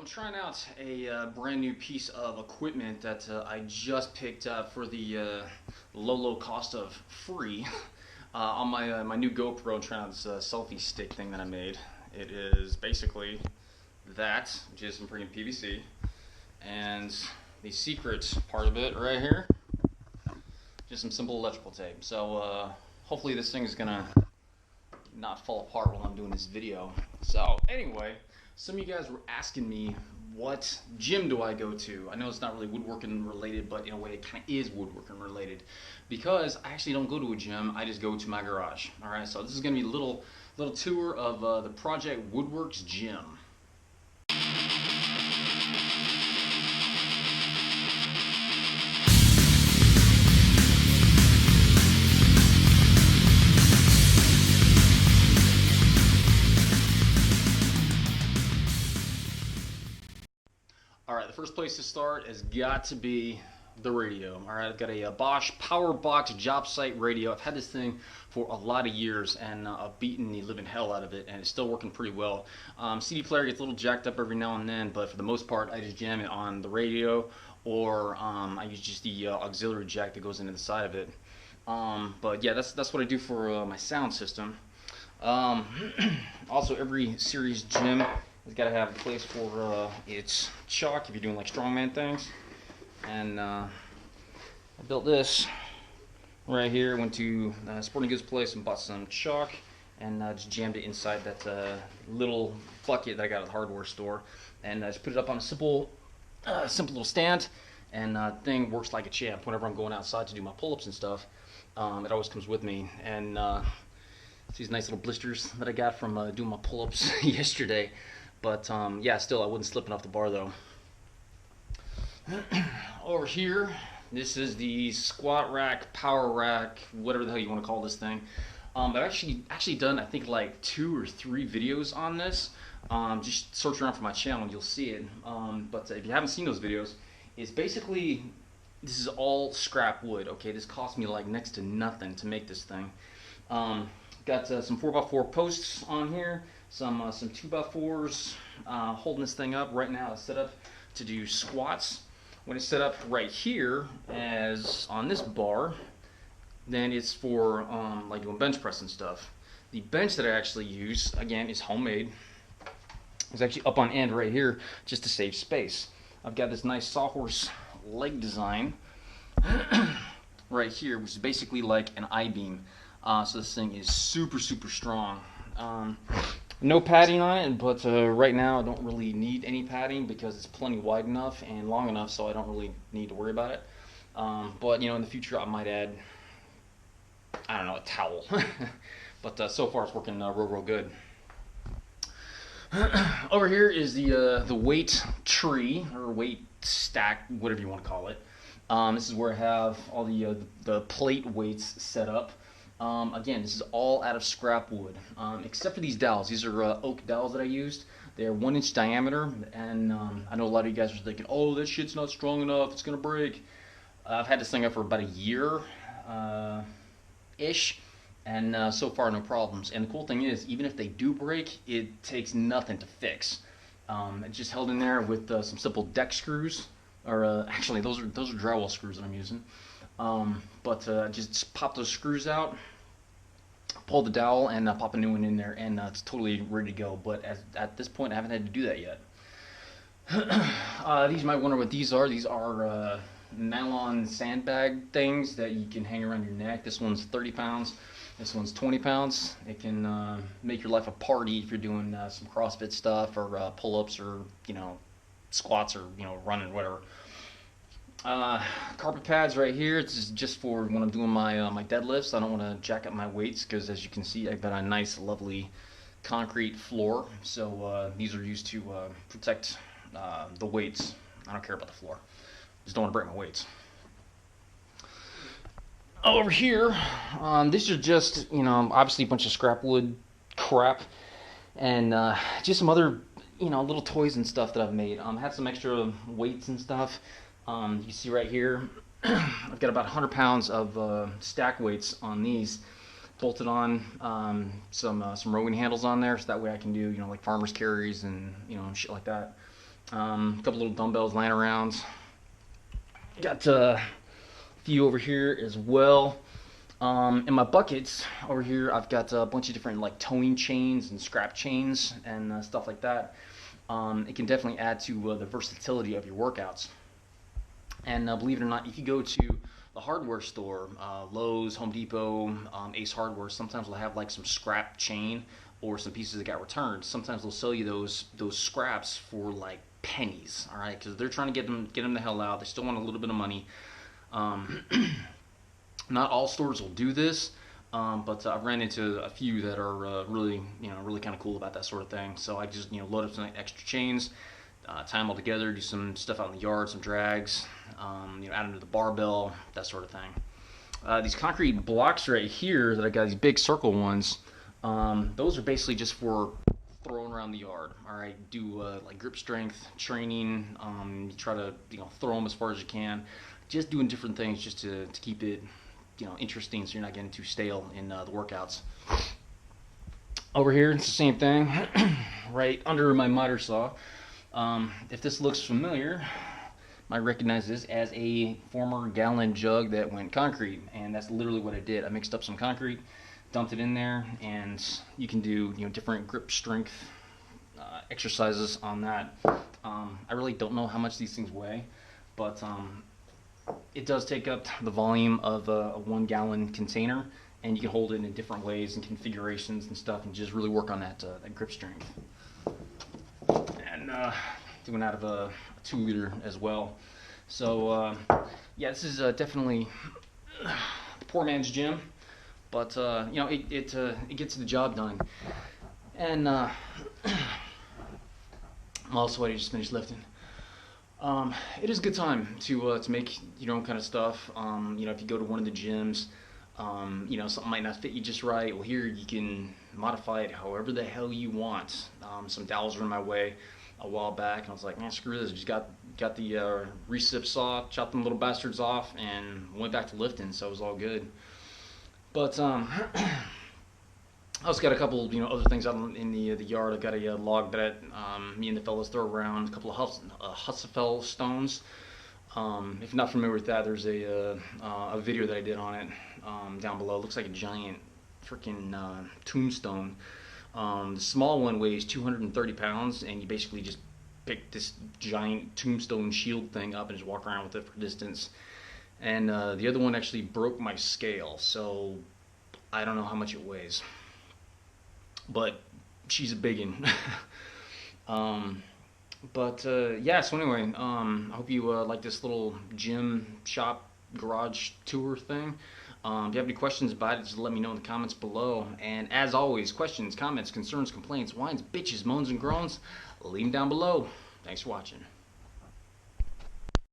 trying out a brand new piece of equipment that I just picked up for the low cost of free on my new GoPro. I'm trying out this selfie stick thing that I made. It is basically that, which is some freaking PVC, and the secret part of it right here, just some simple electrical tape. So hopefully this thing is gonna not fall apart while I'm doing this video. So anyway, some of you guys were asking me, what gym do I go to? I know it's not really woodworking related, but in a way it kind of is woodworking related, because I actually don't go to a gym. I just go to my garage. All right, so this is going to be a little tour of the Project Woodworks gym. Alright, the first place to start has got to be the radio. Alright, I've got a Bosch Powerbox job site radio. I've had this thing for a lot of years, and I've beaten the living hell out of it, and it's still working pretty well. CD player gets a little jacked up every now and then, but for the most part I just jam it on the radio, or I use just the auxiliary jack that goes into the side of it. But yeah, that's what I do for my sound system. Also, every series gym it's got to have a place for its chalk if you're doing like strongman things. And I built this right here. Went to a sporting goods place and bought some chalk, and just jammed it inside that little bucket that I got at the hardware store. And I just put it up on a simple little stand, and thing works like a champ. Whenever I'm going outside to do my pull-ups and stuff, it always comes with me. And these nice little blisters that I got from doing my pull-ups yesterday. But yeah, still I wasn't slipping off the bar though. Over here, this is the squat rack, power rack, whatever the hell you want to call this thing. I've actually done, I think, like 2 or 3 videos on this. Just search around for my channel and you'll see it. But if you haven't seen those videos, it's basically, this is all scrap wood. Okay, this cost me like next to nothing to make this thing. Got some 4x4 posts on here, some 2x4s holding this thing up. Right now it's set up to do squats. When it's set up right here as on this bar, then it's for like doing bench press and stuff. The bench that I actually use, again, is homemade. It's actually up on end right here just to save space. I've got this nice sawhorse leg design right here, which is basically like an I-beam. So this thing is super strong. No padding on it, but right now I don't really need any padding because it's plenty wide enough and long enough, so I don't really need to worry about it. But you know, in the future I might add, I don't know, a towel. But so far it's working real good. Over here is the weight tree, or weight stack, whatever you want to call it. This is where I have all the plate weights set up. Again, this is all out of scrap wood, except for these dowels. These are oak dowels that I used. They're 1 inch diameter, and I know a lot of you guys are thinking, oh, that shit's not strong enough, it's gonna break. I've had this thing up for about a year ish, and so far no problems. And the cool thing is, even if they do break, it takes nothing to fix. It's just held in there with some simple deck screws, or actually those are drywall screws that I'm using. But just pop those screws out, pull the dowel, and pop a new one in there, and it's totally ready to go. But at this point I haven't had to do that yet. These, you might wonder what these are. These are nylon sandbag things that you can hang around your neck. This one's 30 pounds. This one's 20 pounds. It can make your life a party if you're doing some CrossFit stuff, or pull-ups, or squats, or running, whatever. Carpet pads right here. It's just for when I'm doing my deadlifts. I don't want to jack up my weights because, as you can see, I've got a nice, lovely concrete floor. So these are used to protect the weights. I don't care about the floor. Just don't want to break my weights. Over here, these are just obviously a bunch of scrap wood crap, and just some other little toys and stuff that I've made. Had some extra weights and stuff. You see right here, I've got about 100 pounds of stack weights on these, bolted on, some rowing handles on there, so that way I can do like farmer's carries and shit like that. A couple little dumbbells lying around. Got a few over here as well. In my buckets over here, I've got a bunch of different like towing chains and scrap chains and stuff like that. It can definitely add to the versatility of your workouts. And believe it or not, if you go to the hardware store, Lowe's, Home Depot, Ace Hardware, sometimes they'll have like some scrap chain or some pieces that got returned. Sometimes they'll sell you those scraps for like pennies, all right? Because they're trying to get them the hell out. They still want a little bit of money. Not all stores will do this, but I've ran into a few that are really, really kind of cool about that sort of thing. So I just, load up some extra chains, tie them all together, do some stuff out in the yard, some drags, add them to the barbell, that sort of thing. These concrete blocks right here that I got, these big circle ones, those are basically just for throwing around the yard. All right, do like grip strength training. You try to throw them as far as you can. Just doing different things just to keep it interesting, so you're not getting too stale in the workouts. Over here, it's the same thing, right under my miter saw. If this looks familiar, you might recognize this as a former gallon jug that went concrete, and that's literally what I did. I mixed up some concrete, dumped it in there, and you can do different grip strength exercises on that. I really don't know how much these things weigh, but it does take up the volume of a 1 gallon container, and you can hold it in different ways and configurations and stuff, and just really work on that grip strength. And doing out of a 2 liter as well. So yeah, this is definitely poor man's gym, but it gets the job done. And I'm all sweaty, just finished lifting. It is a good time to make your own kind of stuff. If you go to one of the gyms, something might not fit you just right. Well, here you can modify it however the hell you want. Some dowels were in my way a while back, and I was like, man, screw this. Just got the recip saw, chopped them little bastards off, and went back to lifting. So it was all good. But I also got a couple, other things out in the yard. I got a log that me and the fellas throw around, a couple of Husafel stones. If you're not familiar with that, there's a video that I did on it down below. It looks like a giant freaking tombstone. The small one weighs 230 pounds, and you basically just pick this giant tombstone shield thing up and just walk around with it for distance. And the other one actually broke my scale, so I don't know how much it weighs. But she's a biggin. Yeah, so anyway, I hope you like this little gym shop garage tour thing. If you have any questions about it, just let me know in the comments below. And as always, questions, comments, concerns, complaints, whines, bitches, moans, and groans, leave them down below. Thanks for watching.